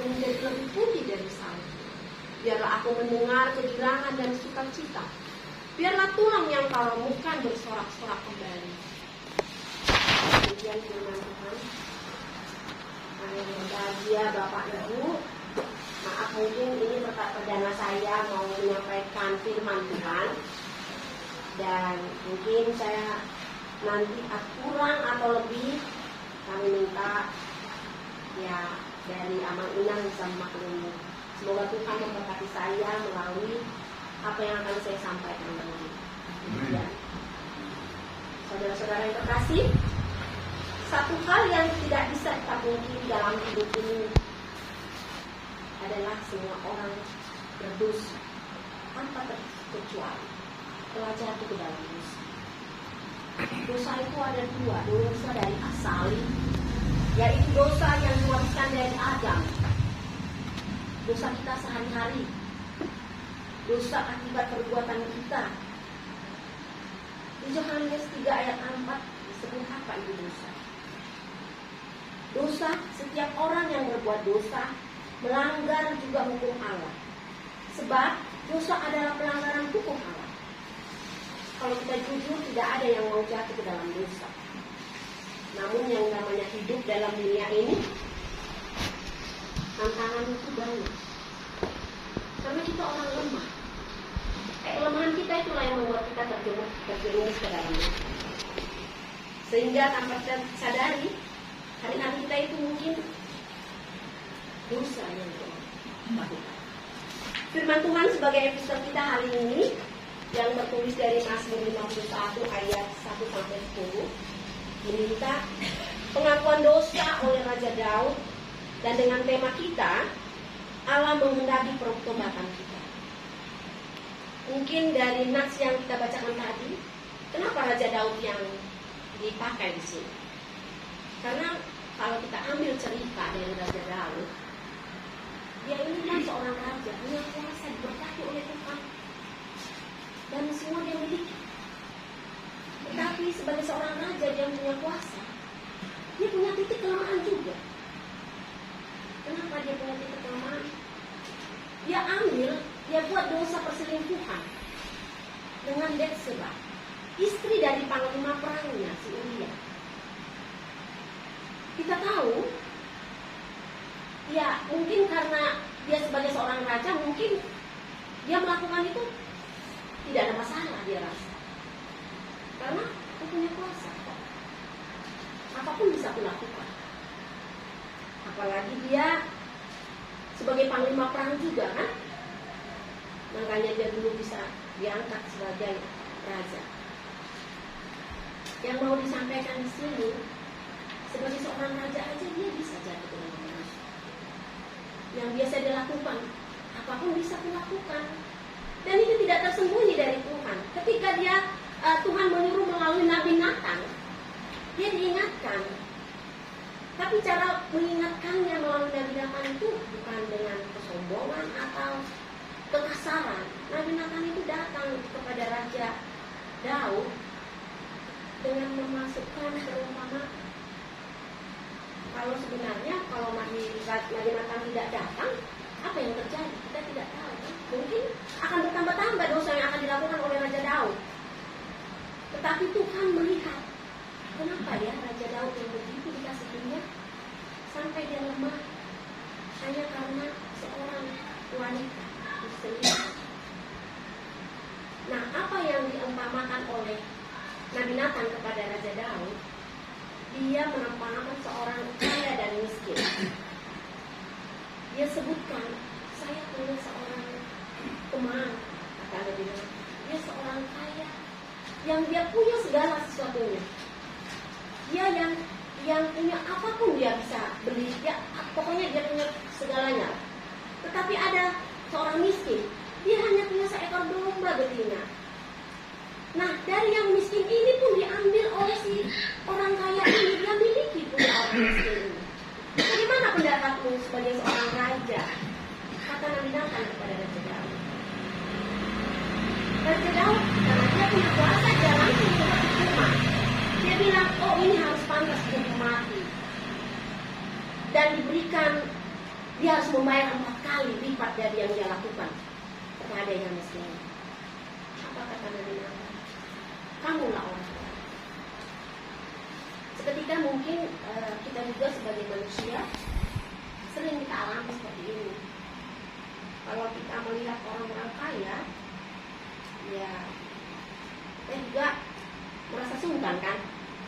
aku menjadi lebih putih dari salju. Biarlah aku mendengar kegirangan dan sukacita. Biarlah tulang yang kau remukkan bersorak-sorak kembali. Demikian firman Tuhan. Yang berbahagia Bapak Ibu, maaf mungkin ini perdana saya mau menyampaikan firman Tuhan, dan mungkin saya nanti kurang atau lebih kami minta ya dari Amang Inang bisa memaklumi. Semoga Tuhan memberkati saya melalui apa yang akan saya sampaikan nanti. Ya. Saudara-saudara yang terkasih, satu hal yang tidak bisa kita pungkiri dalam hidup ini adalah semua orang berdosa tanpa terkecuali telah jatuh ke dalam dosa. Dosa itu ada dua, dosa dari asali, yaitu dosa yang diwariskan dari Adam, dosa kita sehari-hari, dosa akibat perbuatan kita. Di Yohanes 3 ayat 4 disebut apa itu dosa? Dosa, setiap orang yang berbuat dosa melanggar juga hukum Allah. Sebab dosa adalah pelanggaran hukum Allah. Kalau kita jujur, tidak ada yang mau jatuh ke dalam dosa. Namun yang namanya hidup dalam dunia ini, tantangan itu banyak. Karena kita orang lemah. Kelemahan kita itulah yang membuat kita terjerumus ke dalamnya. Sehingga tanpa kita sadari, hari-hari kita itu mungkin dosa yang kita lakukan. Firman Tuhan sebagai episode kita hari ini yang tertulis dari Mazmur 51 ayat 1-10 meminta pengakuan dosa oleh Raja Daud, dan dengan tema kita Allah menghendaki pertobatan kita. Mungkin dari nats yang kita bacakan tadi, kenapa Raja Daud yang dipakai di sini? Karena kalau kita ambil cerita dari Raja Daud, dia ini kan seorang raja, punya kuasa, diberkati oleh Tuhan, dan semua dia miliki. Tetapi sebagai seorang raja yang punya kuasa, dia punya titik kelemahan juga. Kenapa dia punya titik kelemahan? Dia buat dosa perselingkuhan dengan Betseba, istri dari panglima perangnya si Uria. Kita tahu, ya mungkin karena dia sebagai seorang raja, mungkin dia melakukan itu tidak ada masalah dia rasa. Karena dia punya kuasa, apapun bisa dilakukan. Apalagi dia sebagai panglima perang juga kan, makanya dia dulu bisa diangkat sebagai raja. Yang mau disampaikan di sini, sebagai seorang raja aja dia bisa jatuh ke dalam dosa. Yang biasa dilakukan, apapun bisa dilakukan, dan itu tidak tersembunyi dari Tuhan. Ketika Tuhan menyuruh melalui Nabi Nathan, dia diingatkan. Tapi cara mengingatkannya melalui Nabi Nathan itu bukan dengan kesombongan atau kekasaran. Nabi Nathan itu datang kepada Raja Daud dengan memasukkan perumpamaan. Kalau sebenarnya kalau Nabi Nathan tidak datang, apa yang terjadi? Kita tidak tahu. Mungkin akan bertambah-tambah dosa yang akan dilakukan oleh Raja Daud. Tetapi Tuhan melihat, kenapa ya Raja Daud yang begitu dikasih dunia sampai dia lemah hanya karena seorang wanita berselingkuh. Nah, apa yang diumpamakan oleh Nabi Nathan kepada Raja Daud? Dia merumpamakan seorang kaya dan miskin. Dia sebutkan, saya punya seorang teman, kata Nabi Nathan. Dia seorang kaya yang dia punya segala sesuatunya. Dia yang punya apapun dia bisa beli, pokoknya dia punya segalanya. Tetapi ada seorang miskin, dia hanya punya seekor domba betina. Nah, dari yang miskin ini pun diambil oleh si orang kaya ini, dia miliki punya orang miskin ini. Bagaimana pendapatmu sebagai seorang raja? Kata Nabi Nathan kepada Raja Daud. Raja Daud, karena dia punya kuasa, dia langsung hukuman. Dia bilang, oh ini harus pantas dihukum mati. Dan diberikan dia harus membayar 4 kali lipat dari yang dia lakukan kepada yang miskin. Apa kata Nabi Muhammad? Kamulah orang tua. Seketika mungkin kita juga sebagai manusia sering kita alami seperti ini. Kalau kita melihat orang-orang kaya, ya kita juga merasa sungkan kan.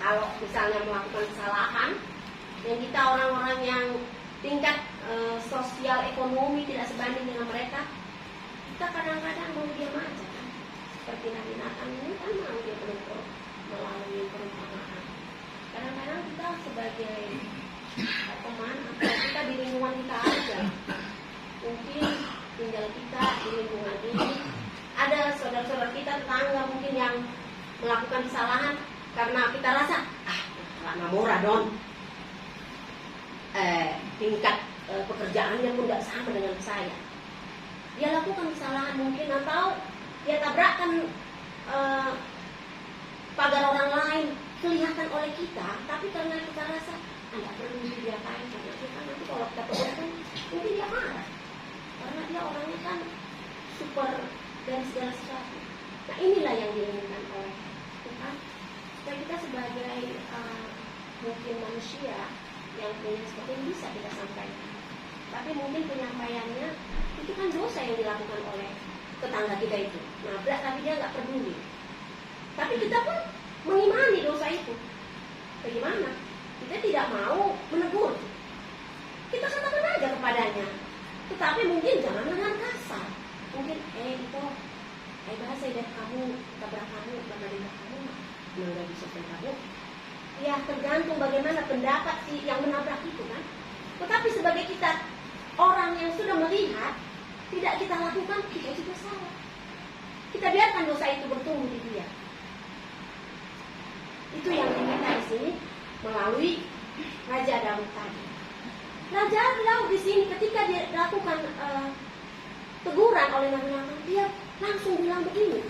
Kalau misalnya melakukan kesalahan, yang kita orang-orang yang tingkat sosial ekonomi tidak sebanding dengan mereka, kita kadang-kadang mau diam aja kan. Seperti Nabi Nathan ini kan mau dia beruntung melalui perumpamaan. Kadang-kadang kita sebagai teman atau kita di lingkungan kita aja, mungkin tinggal kita di lingkungan ini, ada saudara-saudara kita, tetangga mungkin yang melakukan kesalahan karena kita rasa lama murah dong, tingkat pekerjaannya pun tidak sama dengan saya. Dia lakukan kesalahan mungkin, atau dia tabrakkan pagar orang lain, kelihatan oleh kita, tapi karena kita rasa tidak perlu diapain karena kita nanti kalau kita perbuatan mungkin dia marah, karena dia orangnya kan super dari segala sesuatu. Nah inilah yang diinginkan oleh Tuhan, supaya kita sebagai mungkin manusia yang punya seperti ini bisa kita sampaikan. Tapi mungkin penyampaiannya itu kan dosa yang dilakukan oleh tetangga kita itu. Nabrak tapi dia nggak peduli. Tapi kita pun mengimani dosa itu. Bagaimana? Kita tidak mau menegur. Kita katakan aja kepadanya. Tetapi mungkin jangan dengan kasar. Mungkin itu bahasa dari kamu, tabrak kamu, tabrak kamu, nggak bisa kamu. Ya tergantung bagaimana pendapat si yang menabrak itu kan. Tetapi sebagai kita orang yang sudah melihat, tidak kita lakukan, kita juga salah. Kita biarkan dosa itu bertumbuh di dia. Itu yang kita di sini melalui Raja Daud tadi. Raja Daud di sini ketika dia lakukan teguran oleh Nabi Muhammad, dia langsung bilang begini.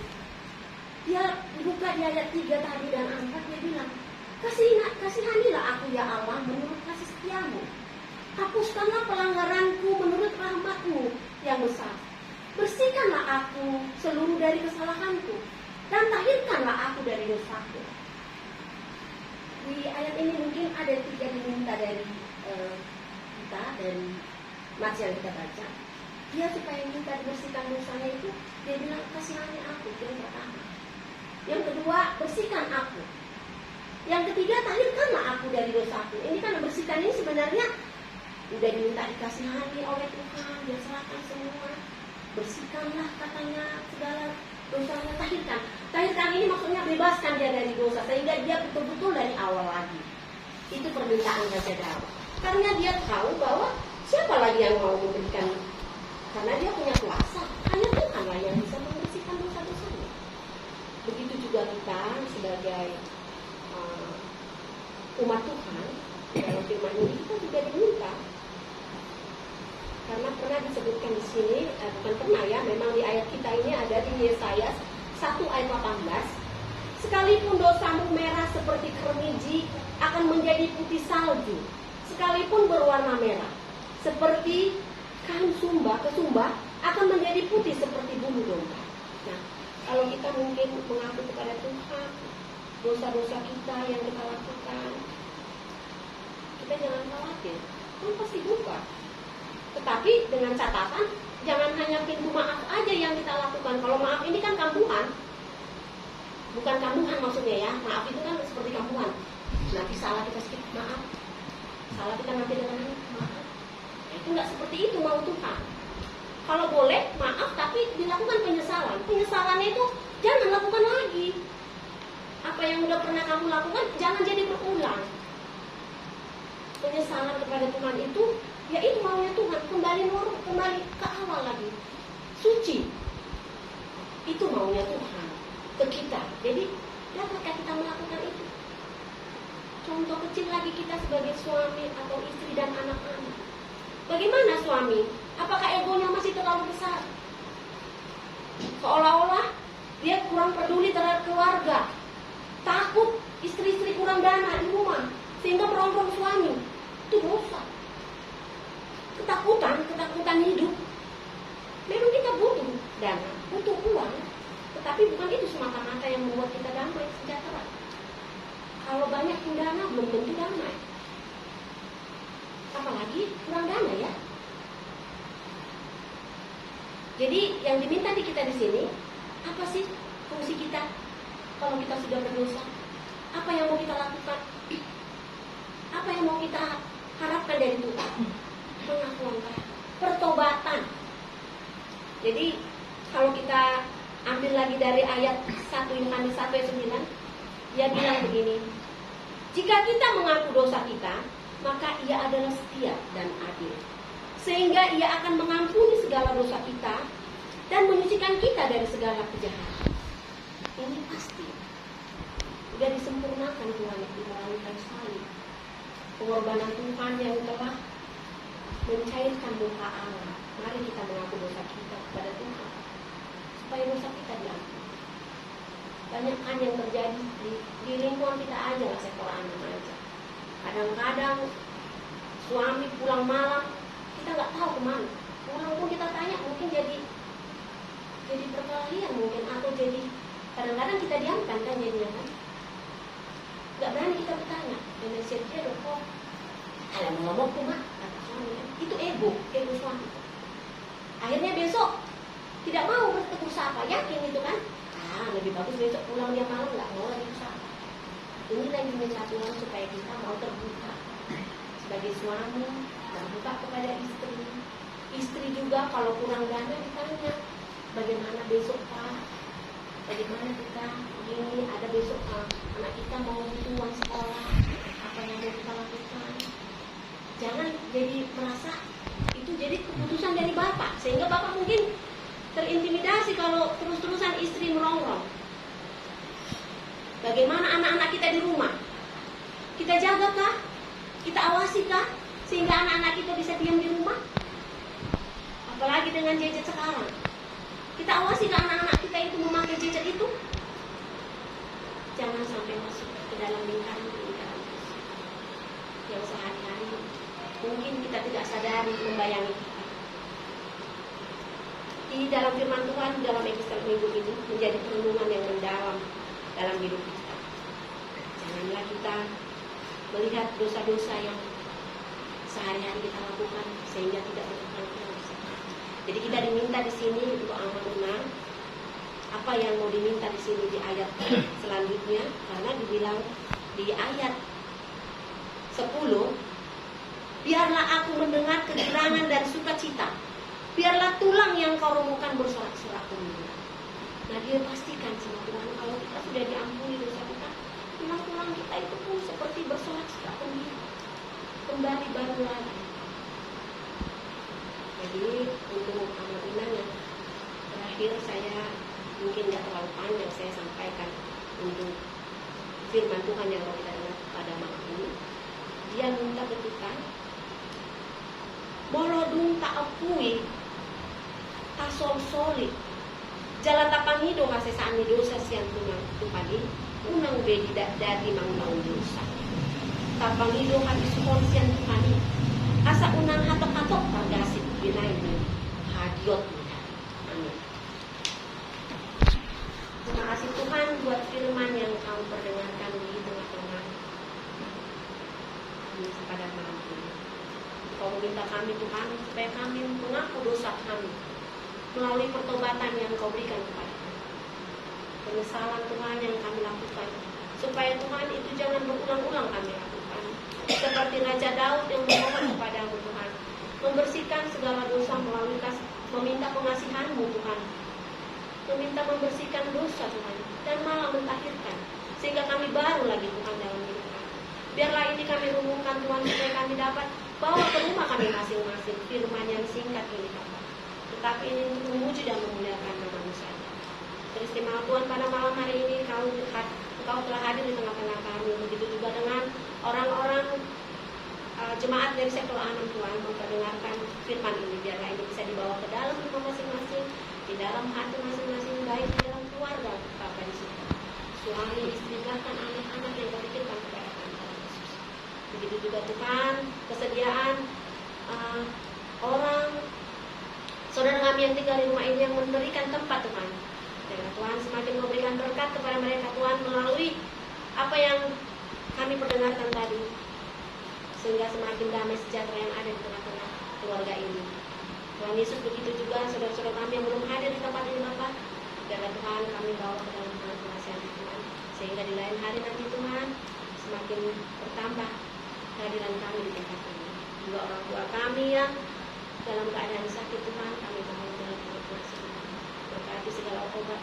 Dia buka di ayat 3 tadi dan 4, dia bilang, kasihanilah aku ya Allah menurut kasih setiamu. Hapuskanlah pelanggaranku menurut rahmatmu yang besar. Bersihkanlah aku seluruh dari kesalahanku dan tahirkanlah aku dari dosaku. Di ayat ini mungkin ada 3 diminta dari kita, dari nats yang kita baca. Dia supaya minta dibersihkan dosanya itu, dia bilang kasihani aku, yang pertama. Yang kedua, bersihkan aku. Yang ketiga, tahirkanlah aku dari dosaku. Ini kan bersihkan ini sebenarnya udah diminta dikasihani oleh Tuhan, dia serahkan semua. Bersihkanlah katanya segala dosanya, tahirkan. Tahirkan ini maksudnya bebaskan dia dari dosa, sehingga dia betul-betul dari awal lagi. Itu permintaan Raja Daud. Karena dia tahu bahwa siapa lagi yang mau memberikan, karena dia punya kuasa. Hanya Tuhan lah yang bisa membersihkan dosa-dosanya. Begitu juga kita sebagai umat Tuhan, dalam firman ini kita juga diminta. Karena pernah disebutkan di sini, bukan pernah ya, memang di ayat kita ini ada di Yesaya 1 ayat 18. Sekalipun dosamu merah seperti kermiji akan menjadi putih salju, sekalipun berwarna merah seperti kain kesumba akan menjadi putih seperti bulu domba. Nah, kalau kita mungkin mengaku kepada Tuhan dosa-dosa kita yang kita lakukan, kita jangan khawatir, Tuhan pasti buka. Tetapi dengan catatan, jangan hanya pintu maaf aja yang kita lakukan. Kalau maaf ini kan kambuhan, bukan kambuhan maksudnya ya. Maaf itu kan seperti kambuhan. Nanti salah kita skip, maaf. Salah kita nanti dengan maaf. Nah, itu nggak seperti itu mau Tuhan. Kalau boleh maaf, tapi dilakukan penyesalan. Penyesalannya itu jangan lakukan lagi. Apa yang udah pernah kamu lakukan, jangan jadi berulang. Penyesalan kepada Tuhan itu, ya itu maunya Tuhan, kembali ke awal lagi, suci. Itu maunya Tuhan ke kita. Jadi dapatkah kita melakukan itu? Contoh kecil lagi kita sebagai suami atau istri dan anak-anak. Bagaimana suami? Apakah egonya masih terlalu besar? Seolah-olah dia kurang peduli terhadap keluarga, takut istri-istri kurang dana di rumah, sehingga merongrong suami. Itu dosa. Ketakutan lagi kurang dana ya. Jadi yang diminta di kita di sini, apa sih fungsi kita kalau kita sudah berdosa? Apa yang mau kita lakukan? Apa yang mau kita harapkan dari Tuhan? Pengakuan pertobatan. Jadi kalau kita ambil lagi dari ayat 1 Yohanes 1 ayat 9, dia bilang begini, jika kita mengaku dosa kita, maka ia adalah setia dan adil, sehingga ia akan mengampuni segala dosa kita dan menyucikan kita dari segala kejahatan. Ini pasti sudah disempurnakan Tuhan itu melalui kayu salib, pengorbanan Tuhan yang telah mencairkan muka Allah. Mari kita mengaku dosa kita kepada Tuhan supaya dosa kita diampuni. Banyak kan yang terjadi di lingkungan kita aja lah, sektor anak aja. Kadang-kadang suami pulang malam, kita nggak tahu kemana. Pulang pun kita tanya, mungkin jadi perkelahian mungkin, atau jadi kadang-kadang kita diamkan kan jadinya kan. Nggak berani kita bertanya. Dan dia udah kok, ada mau ngomong tuh mah, kata suami kan. Itu ego suami. Akhirnya besok tidak mau bertemu sapa, yakin itu kan? Lebih bagus besok pulang dia malam, nggak mau lagi bersama. Inilah yang diminta Tuhan supaya kita mau terbuka sebagai suami, terbuka kepada istri. Istri juga kalau kurang dana ditanya, bagaimana besok Pak? Bagaimana kita ini ada besok anak kita mau butuh uang sekolah, apa yang mau kita lakukan? Jangan jadi merasa itu jadi keputusan dari bapak, sehingga bapak mungkin terintimidasi kalau terus-terusan istri merongrong. Bagaimana anak-anak kita di rumah? Kita jaga kah? Kita awasi kah? Sehingga anak-anak kita bisa diam di rumah? Apalagi dengan gadget sekarang. Kita awasi kah anak-anak kita itu memakai gadget itu? Jangan sampai masuk ke dalam lingkaran yang sehari-hari mungkin kita tidak sadari membayangi kita. Di dalam firman Tuhan, dalam episode minggu ini menjadi perenungan yang mendalam dalam hidup kita. Janganlah kita melihat dosa-dosa yang sehari-hari kita lakukan sehingga tidak berkenan dosa. Jadi kita diminta di sini untuk amanah. Apa yang mau diminta di sini di ayat selanjutnya, karena dibilang di ayat 10, biarlah aku mendengar kegirangan dan sukacita. Biarlah tulang yang kau remukkan bersorak-sorak gembira. Nah, dia pastikan sama Tuhan kalau kita sudah diampuni dosa kita, tulang-tulang kita itu pun seperti bersorak-sorak gembira, kembali baru lagi. Jadi untuk amal yang terakhir, saya mungkin tidak terlalu panjang saya sampaikan untuk firman Tuhan yang mau kita dengar pada malam ini. Dia minta ke kita, molodung tak akui tasol solid jalan tapangido kasesaan dosa siang tunang tupadi unang bedi dari manglaun dosa tapangido habis siang tupadi asa unang hatok-hatok paggasip binay hadiot. Amin. Terima kasih Tuhan buat firman yang kau perdengarkan di tengah-tengah pada malam ini. Kau meminta kami Tuhan supaya kami mengaku dosa kami melalui pertobatan yang kau berikan kepada kami, penyesalan Tuhan yang kami lakukan, supaya Tuhan itu jangan berulang-ulang kami lakukan. Seperti Raja Daud yang memohon kepadamu Tuhan, membersihkan segala dosa melalui meminta pengasihan-Mu Tuhan, meminta membersihkan dosa Tuhan, dan malah mentahirkan, sehingga kami baru lagi Tuhan dalam hidup kami. Biarlah ini kami renungkan Tuhan, supaya kami dapat bawa ke rumah kami masing-masing firman yang singkat ini Bapak, tetapi ini untuk memuji dan memuliakan nama-Mu saja. Teristimewa Tuhan pada malam hari ini Engkau telah hadir di tengah-tengah kami. Begitu juga dengan orang-orang jemaat dari sektor 6 Tuhan memperdengarkan firman ini. Biarlah ini bisa dibawa ke dalam rumah masing-masing, di dalam hati masing-masing, baik di dalam keluarga Bapak di situ. Suami, istri, bahkan anak-anak yang berpikirkan kepada kami. Begitu juga Tuhan kesediaan orang saudara kami yang tinggal di rumah ini yang memberikan tempat Tuhan. Dan Tuhan semakin memberikan berkat kepada mereka Tuhan melalui apa yang kami perdengarkan tadi. sehingga semakin damai sejahtera yang ada di tengah-tengah keluarga ini. Tuhan Yesus, begitu juga saudara-saudara kami yang belum hadir di tempat ini Bapak, biarlah Tuhan kami bawa ke dalam tangan penasihat Tuhan, sehingga di lain hari nanti Tuhan semakin bertambah kehadiran kami di tempat ini. Juga orang tua kami yang dalam keadaan sakit Tuhan, kami mohon dalam penasihat Tuhan, berkati segala obat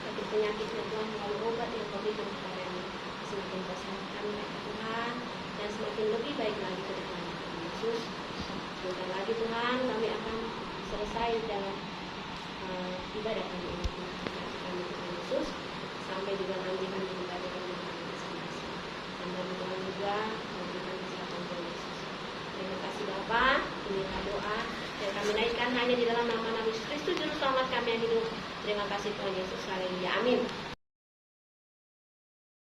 sakit penyakitnya Tuhan, melalui obat yang kau berikan kepadanya, semakin kesehatan mereka Tuhan, dan semakin lebih baik lagi ke depan. Yesus, sebentar lagi Tuhan kami akan selesai dalam ibadah kami ini kami Tuhan Yesus, sampai juga nanti kami ibadah kami masing-masing. Dan kami Tuhan juga memberikan kesehatan Tuhan Yesus. Terima kasih Bapa, inilah doa yang kami naikkan hanya di dalam nama Nabi Kristus Juru Selamat kami yang hidup. Terima kasih Tuhan Yesus, haleluya, amin.